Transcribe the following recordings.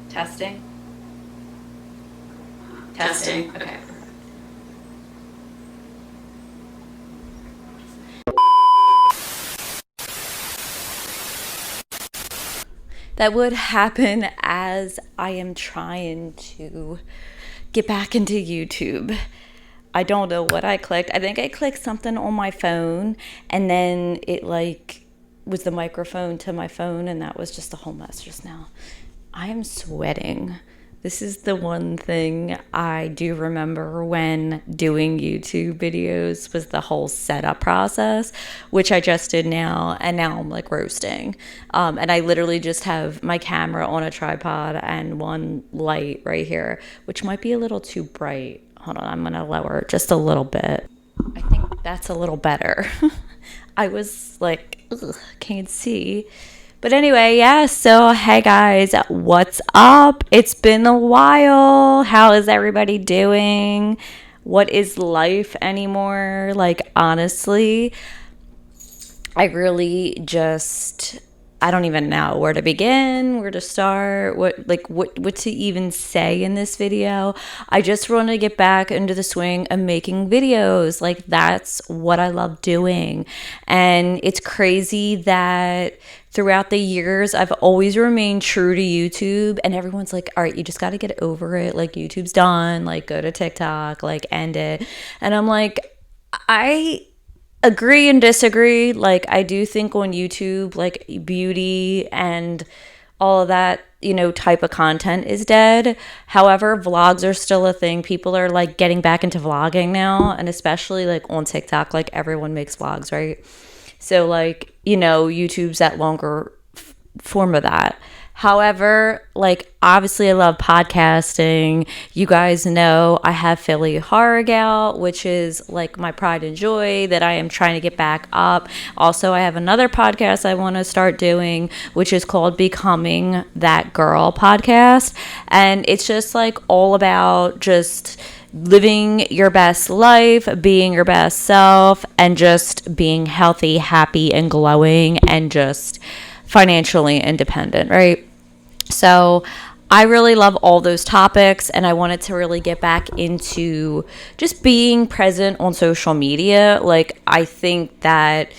Testing. Testing. Okay. That would happen as I am trying to get back into YouTube. I don't know what I clicked. I think I clicked something on my phone and then it like was the microphone to my phone and that was just a whole mess just now. I am sweating. This is the one thing I do remember when doing YouTube videos was the whole setup process, which I just did now, and now I'm like roasting. And I literally just have my camera on a tripod and one light right here, which might be a little too bright. Hold on, I'm gonna lower it just a little bit. I think that's a little better. I was like, ugh, can't see. But anyway, yeah, so hey guys, what's up? It's been a while. How is everybody doing? What is life anymore? Like, honestly, I really just I don't even know where to begin, where to start, what to even say in this video. I just want to get back into the swing of making videos. Like that's what I love doing. And it's crazy that throughout the years I've always remained true to YouTube and everyone's like, "All right, you just got to get over it. Like YouTube's done. Like go to TikTok, like end it." And I'm like, I agree and disagree. Like I do think on YouTube, like beauty and all of that, type of content is dead. However, vlogs are still a thing. People are like getting back into vlogging now, and especially like on TikTok, like everyone makes vlogs, right? So like, YouTube's that longer form of that. However, like obviously I love podcasting. You guys know I have Philly Horror Gal, which is like my pride and joy that I am trying to get back up. Also, I have another podcast I want to start doing, which is called Becoming That Girl podcast. And it's just like all about just living your best life, being your best self, and just being healthy, happy, and glowing, and just financially independent, right? So I really love all those topics, and I wanted to really get back into just being present on social media. Like, I think that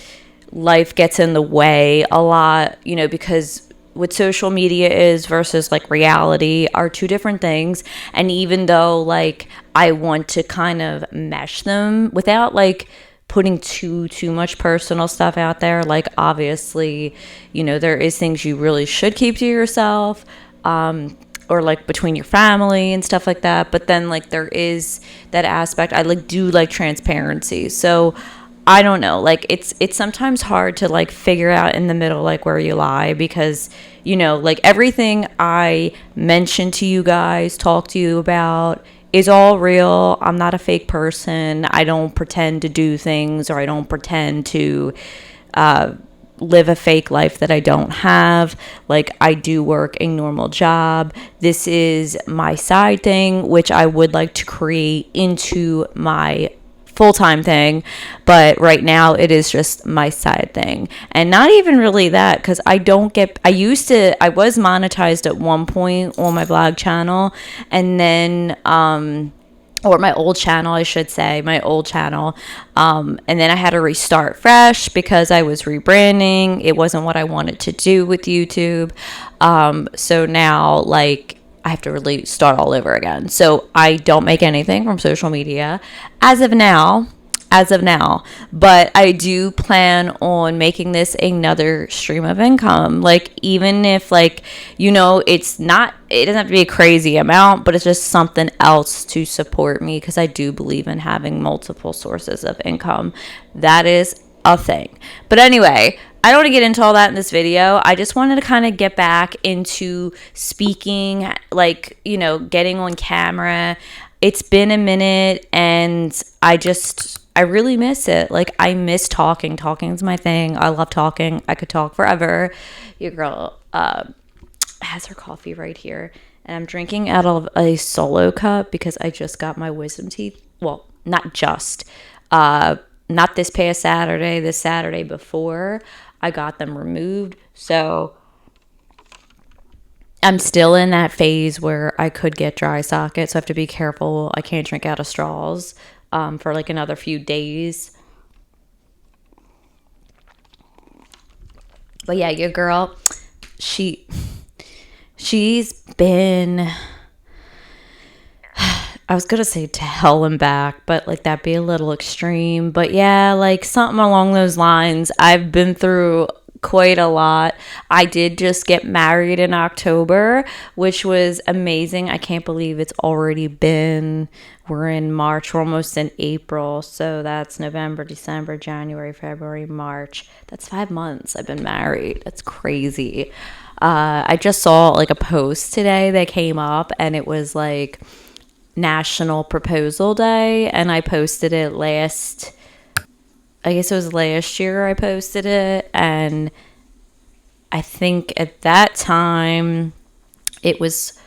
life gets in the way a lot, because what social media is versus like reality are two different things. And even though like I want to kind of mesh them without like putting too much personal stuff out there, like obviously, there is things you really should keep to yourself, or like between your family and stuff like that. But then like there is that aspect. I like do like transparency. So I don't know, like it's sometimes hard to like figure out in the middle like where you lie, because like everything I mention to you guys, talk to you about, is all real. I'm not a fake person. I don't pretend to do things, or I don't pretend to live a fake life that I don't have. Like I do work a normal job. This is my side thing, which I would like to create into my full-time thing, but right now it is just my side thing. And not even really that, because I was monetized at one point on my blog channel, and then or my old channel, I should say, my old channel. And then I had to restart fresh because I was rebranding. It wasn't what I wanted to do with YouTube. So now, like, I have to really start all over again. So I don't make anything from social media as of now. But I do plan on making this another stream of income. Like, even if like, it doesn't have to be a crazy amount, but it's just something else to support me, because I do believe in having multiple sources of income. That is a thing. But anyway, I don't want to get into all that in this video. I just wanted to kind of get back into speaking, like, getting on camera. It's been a minute, and I really miss it. Like, I miss talking. Talking is my thing. I love talking. I could talk forever. Your girl has her coffee right here, and I'm drinking out of a Solo cup because I just got my wisdom teeth. Well, not just. Not this past Saturday, this Saturday before, I got them removed. So I'm still in that phase where I could get dry socket, so I have to be careful. I can't drink out of straws for like another few days. But yeah, your girl, she's been, I was gonna say to hell and back, but like that'd be a little extreme. But yeah, like something along those lines. I've been through quite a lot. I did just get married in October, which was amazing. I can't believe it's already been, we're in March, we're almost in April. So that's November, December, January, February, March. That's 5 months I've been married. That's crazy. I just saw like a post today that came up, and it was like National Proposal Day, and I posted it I guess it was last year I posted it, and I think at that time it was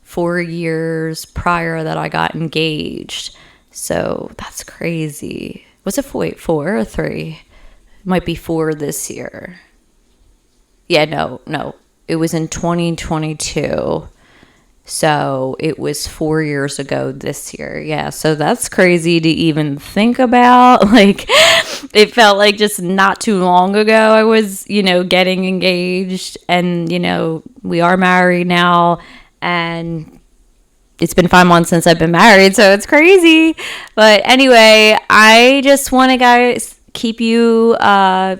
4 years prior that I got engaged. So that's crazy. Was it four or three? It might be 4 this year. Yeah, no. It was in 2022. So it was 4 years ago this year. Yeah, so that's crazy to even think about. Like, it felt like just not too long ago I was, getting engaged. And, we are married now. And it's been 5 months since I've been married. So it's crazy. But anyway, I just want to, guys,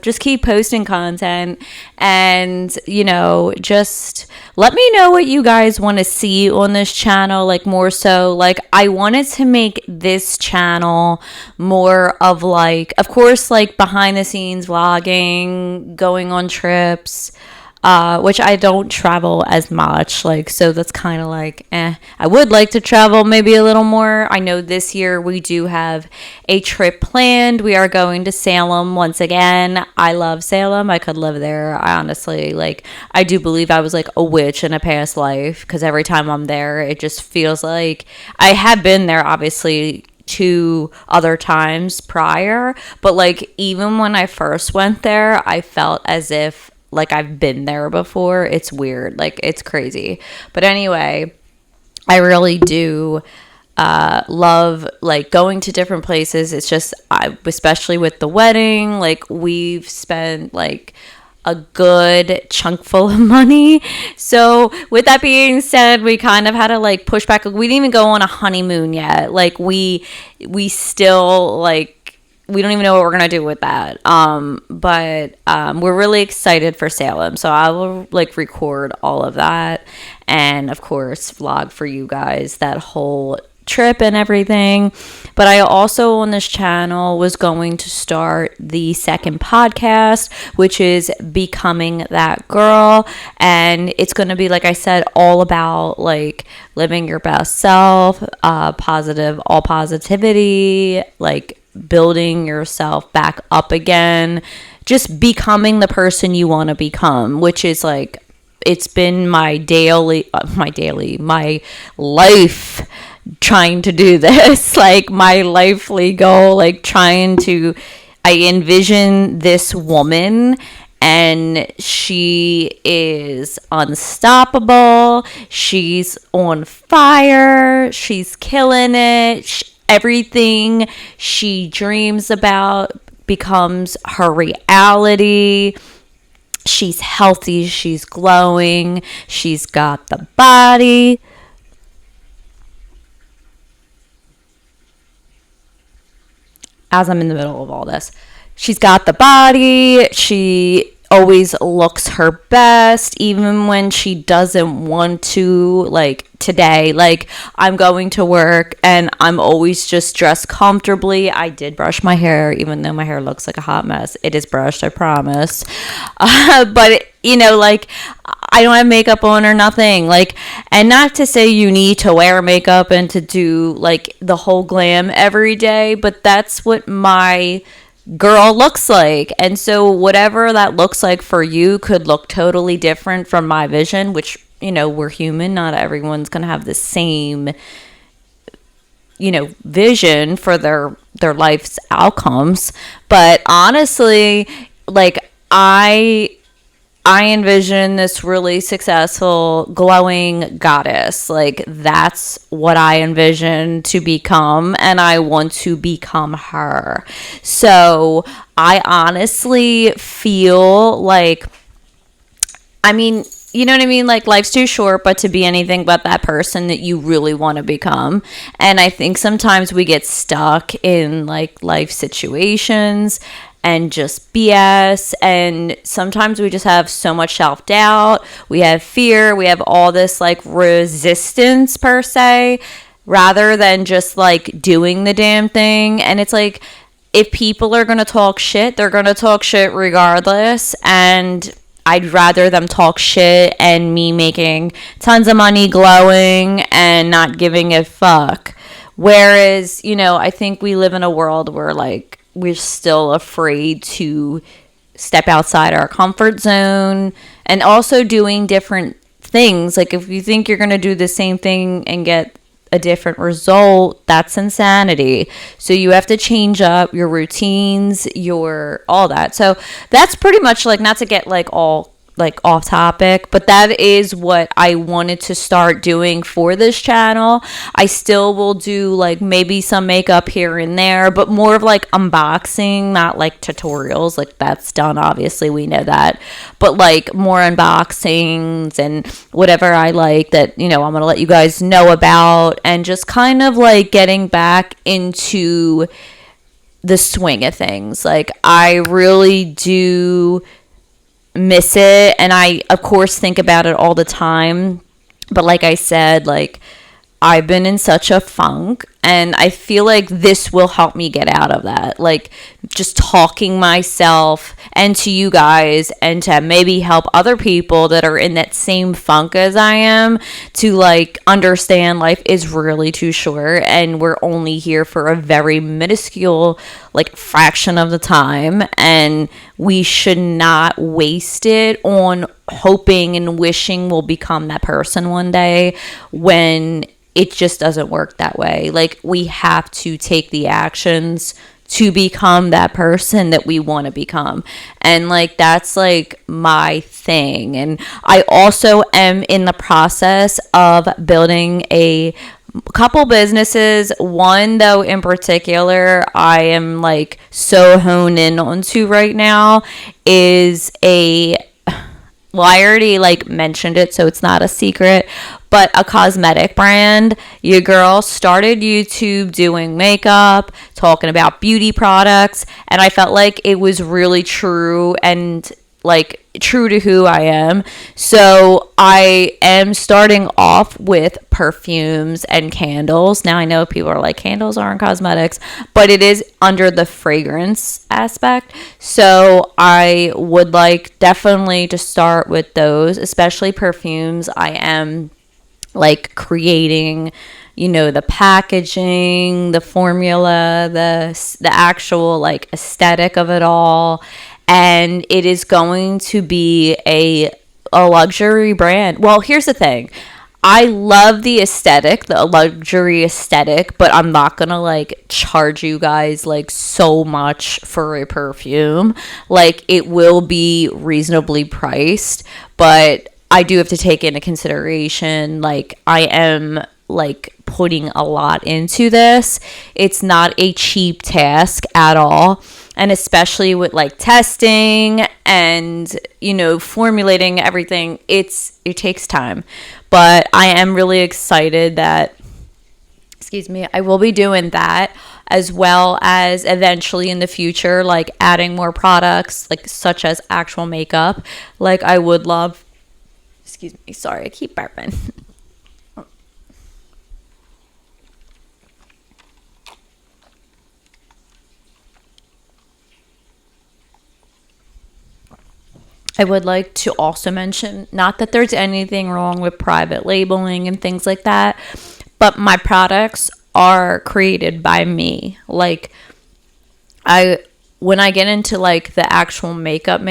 just keep posting content, and just let me know what you guys want to see on this channel. Like, more so, like, I wanted to make this channel more of like, of course, like behind the scenes vlogging, going on trips, which I don't travel as much, like, so that's kind of like, I would like to travel maybe a little more. I know this year we do have a trip planned. We are going to Salem once again. I love Salem. I could live there. I honestly, like, I do believe I was like a witch in a past life, because every time I'm there, it just feels like I have been there, obviously, 2 other times prior, but like, even when I first went there, I felt as if like I've been there before. It's weird. Like, it's crazy. But anyway, I really do love like going to different places. It's just, especially with the wedding, like we've spent like a good chunk full of money. So with that being said, we kind of had to like push back. We didn't even go on a honeymoon yet. Like we still like, we don't even know what we're going to do with that. But we're really excited for Salem. So I will like record all of that, and of course vlog for you guys that whole trip and everything. But I also on this channel was going to start the second podcast, which is Becoming That Girl. And it's going to be, like I said, all about like living your best self, all positivity, like building yourself back up again, just becoming the person you want to become, which is like, it's been my life trying to do this, like my lively goal, like I envision this woman, and she is unstoppable. She's on fire. She's killing it. Everything she dreams about becomes her reality. She's healthy. She's glowing. She's got the body. As I'm in the middle of all this, she's got the body. She always looks her best, even when she doesn't want to. Like today, like I'm going to work and I'm always just dressed comfortably. I did brush my hair, even though my hair looks like a hot mess. It is brushed, I promise. But like I don't have makeup on or nothing. Like, and not to say you need to wear makeup and to do like the whole glam every day, but that's what my girl looks like. And so whatever that looks like for you could look totally different from my vision, which, we're human. Not everyone's going to have the same, vision for their life's outcomes. But honestly, like I envision this really successful, glowing goddess. Like, that's what I envision to become, and I want to become her. So, I honestly feel like, I mean, you know what I mean? Like, life's too short, but to be anything but that person that you really want to become. And I think sometimes we get stuck in like life situations and just BS. And sometimes we just have so much self doubt. We have fear. We have all this like resistance, per se, rather than just like doing the damn thing. And it's like, if people are going to talk shit, they're going to talk shit regardless. And I'd rather them talk shit and me making tons of money glowing and not giving a fuck. Whereas, I think we live in a world where like we're still afraid to step outside our comfort zone and also doing different things. Like, if you think you're going to do the same thing and get a different result, that's insanity. So you have to change up your routines, your all that. So that's pretty much, like, not to get like all like off topic, but that is what I wanted to start doing for this channel. I still will do like maybe some makeup here and there, but more of like unboxing, not like tutorials. Like, that's done, obviously, we know that, but like more unboxings and whatever I like that, I'm gonna let you guys know about, and just kind of like getting back into the swing of things. Like, I really do miss it, and I of course think about it all the time, but like I said, like, I've been in such a funk, and I feel like this will help me get out of that. Like, just talking myself and to you guys, and to maybe help other people that are in that same funk as I am, to like understand life is really too short, and we're only here for a very minuscule like fraction of the time, and we should not waste it on hoping and wishing we'll become that person one day, when it just doesn't work that way. Like, we have to take the actions to become that person that we want to become. And like, that's like my thing. And I also am in the process of building a couple businesses. One, though, in particular, I am like so honed in onto right now, is well, I already like mentioned it, so it's not a secret, but a cosmetic brand. Your girl started YouTube doing makeup, talking about beauty products, and I felt like it was really true and like true to who I am. So I am starting off with perfumes and candles. Now, I know people are like, candles aren't cosmetics, but it is under the fragrance aspect. So I would like definitely to start with those, especially perfumes. I am like creating, the packaging, the formula, the actual like aesthetic of it all. And it is going to be a luxury brand. Well, here's the thing. I love the aesthetic, the luxury aesthetic, but I'm not going to like charge you guys like so much for a perfume. Like, it will be reasonably priced, but I do have to take into consideration, like, I am like putting a lot into this. It's not a cheap task at all. And especially with like testing and, formulating everything, it takes time. But I am really excited that, I will be doing that, as well as eventually in the future, like adding more products, like such as actual makeup. Like, I would love, sorry, I keep burping. I would like to also mention, not that there's anything wrong with private labeling and things like that, but my products are created by me. Like, when I get into like the actual makeup,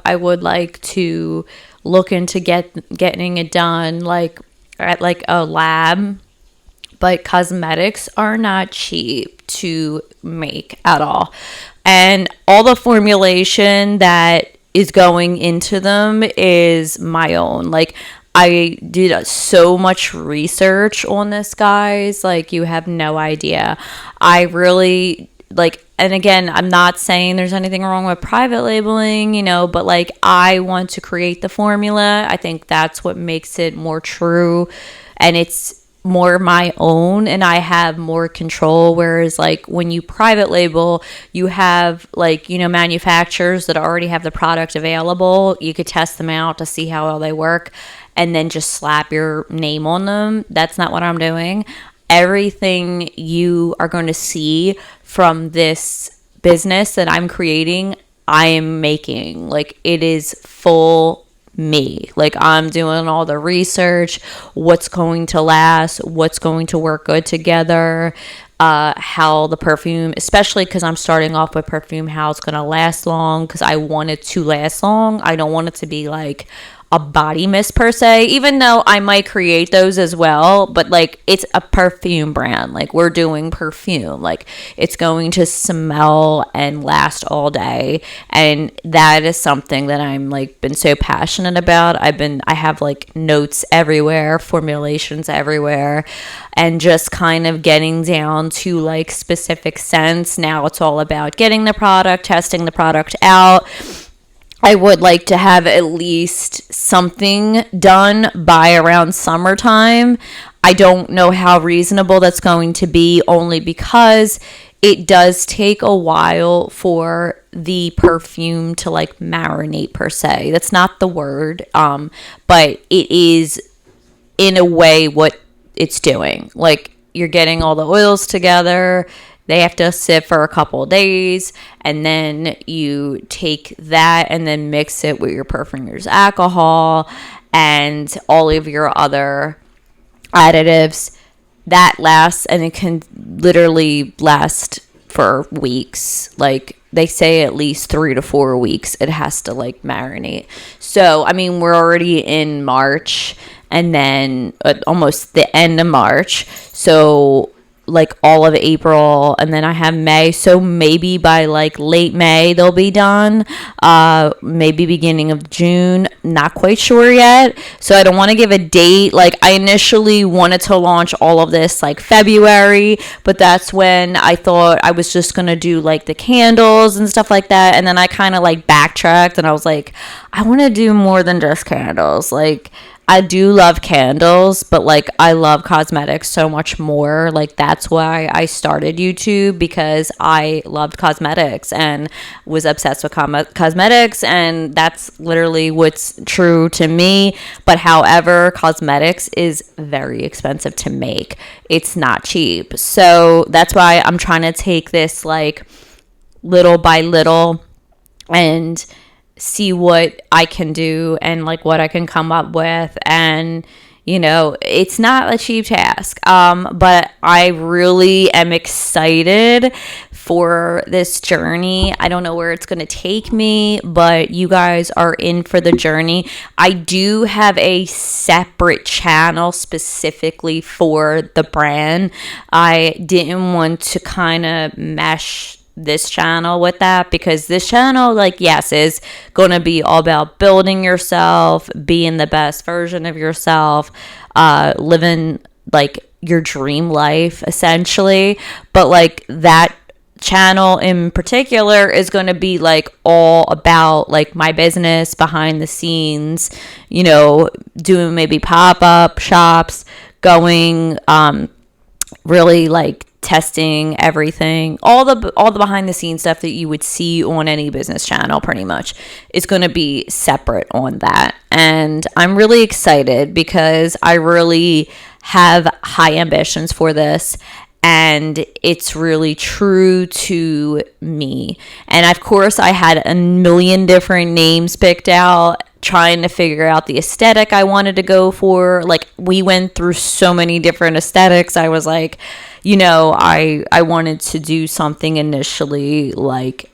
I would like to look into getting it done like at like a lab. But cosmetics are not cheap to make at all. And all the formulation that is going into them is my own. Like, I did so much research on this, guys. Like, you have no idea. I really, like, and again, I'm not saying there's anything wrong with private labeling, you know, but like, I want to create the formula. I think that's what makes it more true, and it's more my own, and I have more control. Whereas like when you private label, you have like, you know, manufacturers that already have the product available. You could test them out to see how well they work and then just slap your name on them. That's not what I'm doing. Everything you are going to see from this business that I'm creating, I am making. Like, it is full me. Like, I'm doing all the research, what's going to last, what's going to work good together, how the perfume, especially because I'm starting off with perfume, how it's going to last long, because I want it to last long. I don't want it to be like a body mist per se, even though I might create those as well, but like, it's a perfume brand. Like, we're doing perfume, like, it's going to smell and last all day, and that is something that I'm like been so passionate about. I have like notes everywhere, formulations everywhere, and just kind of getting down to like specific scents. Now it's all about getting the product, testing the product out. I would like to have at least something done by around summertime. I don't know how reasonable that's going to be, only because it does take a while for the perfume to like marinate per se. That's not the word, but it is in a way what it's doing. Like, you're getting all the oils together. They have to sit for a couple of days, and then you take that and then mix it with your perfumer's alcohol and all of your other additives. That lasts, and it can literally last for weeks. Like, they say at least 3 to 4 weeks it has to like marinate. So, I mean, we're already in March, and then almost the end of March. So, like, all of April, and then I have May, so maybe by like late May they'll be done, maybe beginning of June, not quite sure yet, so I don't want to give a date. Like, I initially wanted to launch all of this like February, but that's when I thought I was just gonna do like the candles and stuff like that, and then I kind of like backtracked, and I was like, I want to do more than just candles. Like, I do love candles, but like, I love cosmetics so much more. Like, that's why I started YouTube, because I loved cosmetics and was obsessed with cosmetics, and that's literally what's true to me. But however, cosmetics is very expensive to make. It's not cheap. So that's why I'm trying to take this like little by little and see what I can do and like what I can come up with. And, you know, it's not a cheap task, but I really am excited for this journey. I don't know where it's going to take me, but you guys are in for the journey. I do have a separate channel specifically for the brand. I didn't want to kind of mesh this channel with that, because this channel, like, yes, is going to be all about building yourself, being the best version of yourself, living like your dream life essentially. But like, that channel in particular is going to be like all about like my business behind the scenes, you know, doing maybe pop-up shops, going really like testing everything, all the behind the scenes stuff that you would see on any business channel pretty much is going to be separate on that. And I'm really excited because I really have high ambitions for this, and it's really true to me. And of course, I had a million different names picked out, trying to figure out the aesthetic I wanted to go for. Like, we went through so many different aesthetics. I was like, you know, I wanted to do something initially like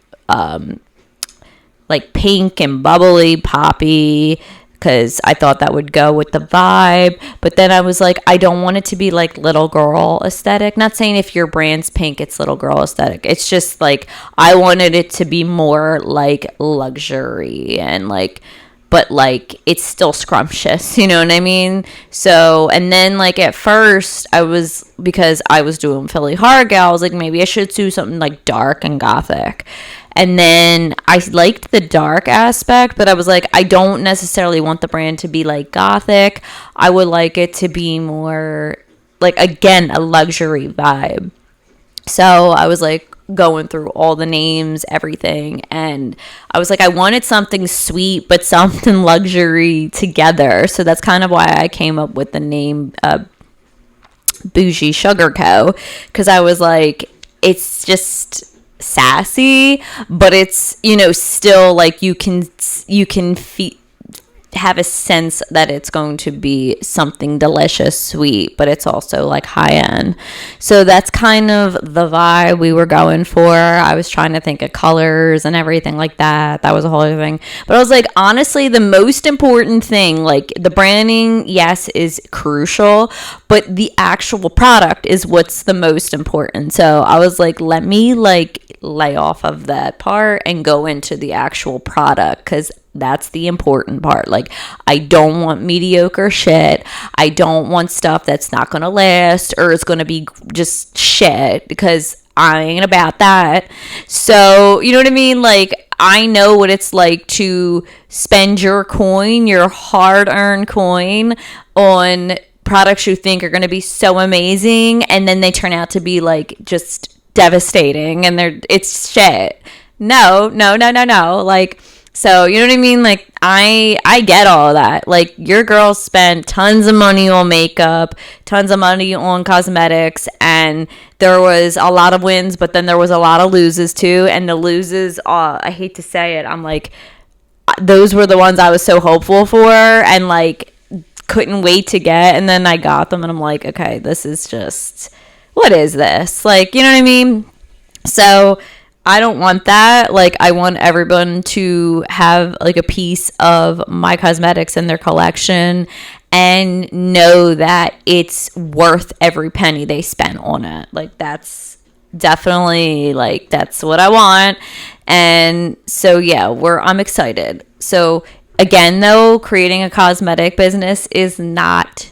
pink and bubbly, poppy, because I thought that would go with the vibe. But then I was like, I don't want it to be like little girl aesthetic. Not saying if your brand's pink, it's little girl aesthetic. It's just like I wanted it to be more like luxury and like, but like it's still scrumptious, you know what I mean? So, and then like at first because I was doing Philly Horror Gal, I was like, maybe I should do something like dark and gothic. And then I liked the dark aspect, but I was like, I don't necessarily want the brand to be like gothic. I would like it to be more like, again, a luxury vibe. So I was like going through all the names, everything. And I was like, I wanted something sweet, but something luxury together. So that's kind of why I came up with the name Bougie Sugar Co. Because I was like, it's just sassy, but it's, you know, still like you can have a sense that it's going to be something delicious, sweet, but it's also like high end. So that's kind of the vibe we were going for. I was trying to think of colors and everything like that. That was a whole other thing. But I was like, honestly, the most important thing, like the branding, yes, is crucial, but the actual product is what's the most important. So I was like, let me like lay off of that part and go into the actual product, because that's the important part. Like, I don't want mediocre shit. I don't want stuff that's not going to last or it's going to be just shit, because I ain't about that. So, you know what I mean? Like, I know what it's like to spend your coin, your hard-earned coin, on products you think are going to be so amazing, and then they turn out to be like just devastating, and it's shit. No. Like, so, you know what I mean? Like, I get all of that. Like, your girl spent tons of money on makeup, tons of money on cosmetics, and there was a lot of wins, but then there was a lot of loses too. And the loses, I hate to say it, I'm like, those were the ones I was so hopeful for and like couldn't wait to get. And then I got them and I'm like, okay, this is just, what is this? Like, you know what I mean? So I don't want that. Like, I want everyone to have like a piece of my cosmetics in their collection and know that it's worth every penny they spent on it. Like, that's definitely, like, that's what I want. And so yeah, I'm excited. So again, though, creating a cosmetic business is not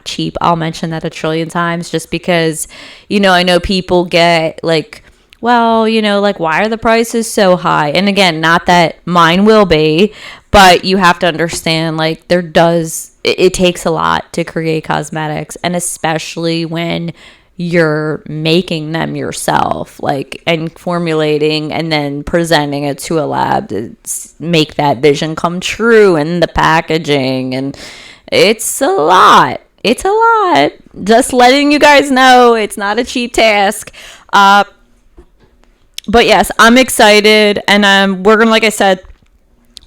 cheap. I'll mention that a trillion times, just because, you know, I know people get like, well, you know, like, why are the prices so high? And again, not that mine will be, but you have to understand, like, it takes a lot to create cosmetics, and especially when you're making them yourself, like, and formulating and then presenting it to a lab to make that vision come true, and the packaging, and it's a lot. It's a lot. Just letting you guys know, it's not a cheap task. But yes, I'm excited, and we're gonna, like I said,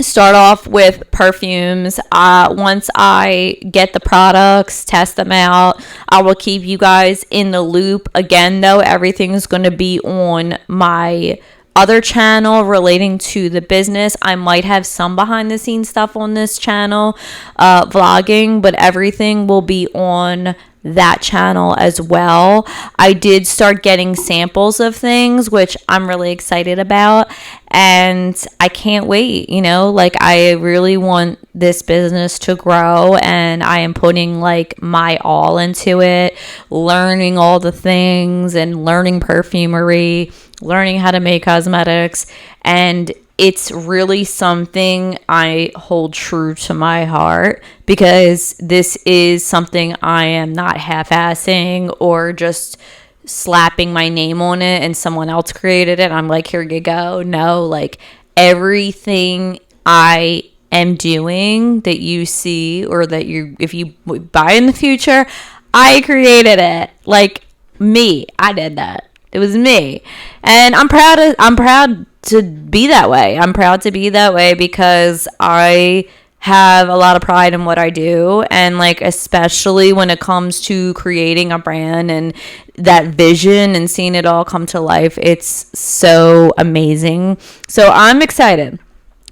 start off with perfumes. Once I get the products, test them out, I will keep you guys in the loop. Again, though, everything's going to be on my other channel relating to the business. I might have some behind the scenes stuff on this channel, vlogging, but everything will be on that channel as well. I did start getting samples of things, which I'm really excited about, and I can't wait. You know, like, I really want this business to grow, and I am putting like my all into it, learning all the things and learning perfumery, learning how to make cosmetics, and it's really something I hold true to my heart, because this is something I am not half-assing or just slapping my name on it and someone else created it. I'm like, here you go. No, like, everything I am doing that you see, or that if you buy in the future, I created it. Like, me. I did that. It was me. And I'm proud to be that way. I'm proud to be that way because I have a lot of pride in what I do, and like, especially when it comes to creating a brand and that vision and seeing it all come to life, it's so amazing. So I'm excited.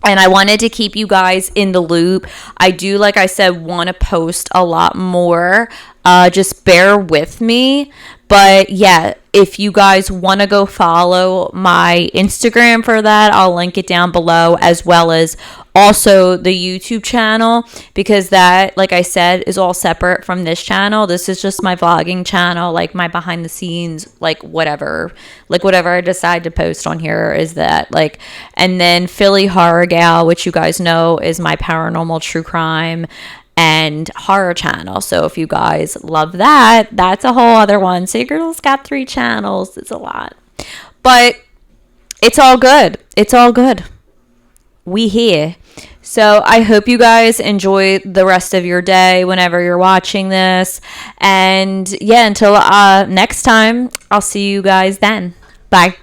and I wanted to keep you guys in the loop. I do, like I said, want to post a lot more. Just bear with me. But yeah, if you guys want to go follow my Instagram for that, I'll link it down below, as well as also the YouTube channel, because that, like I said, is all separate from this channel. This is just my vlogging channel, like my behind the scenes, like whatever I decide to post on here is that, like. And then Philly Horror Gal, which you guys know is my paranormal true crime and horror channel. So if you guys love that, that's a whole other one. So your girl's got 3 channels. It's a lot, but it's all good. It's all good. We here. So I hope you guys enjoy the rest of your day whenever you're watching this. And yeah, until next time, I'll see you guys then. Bye.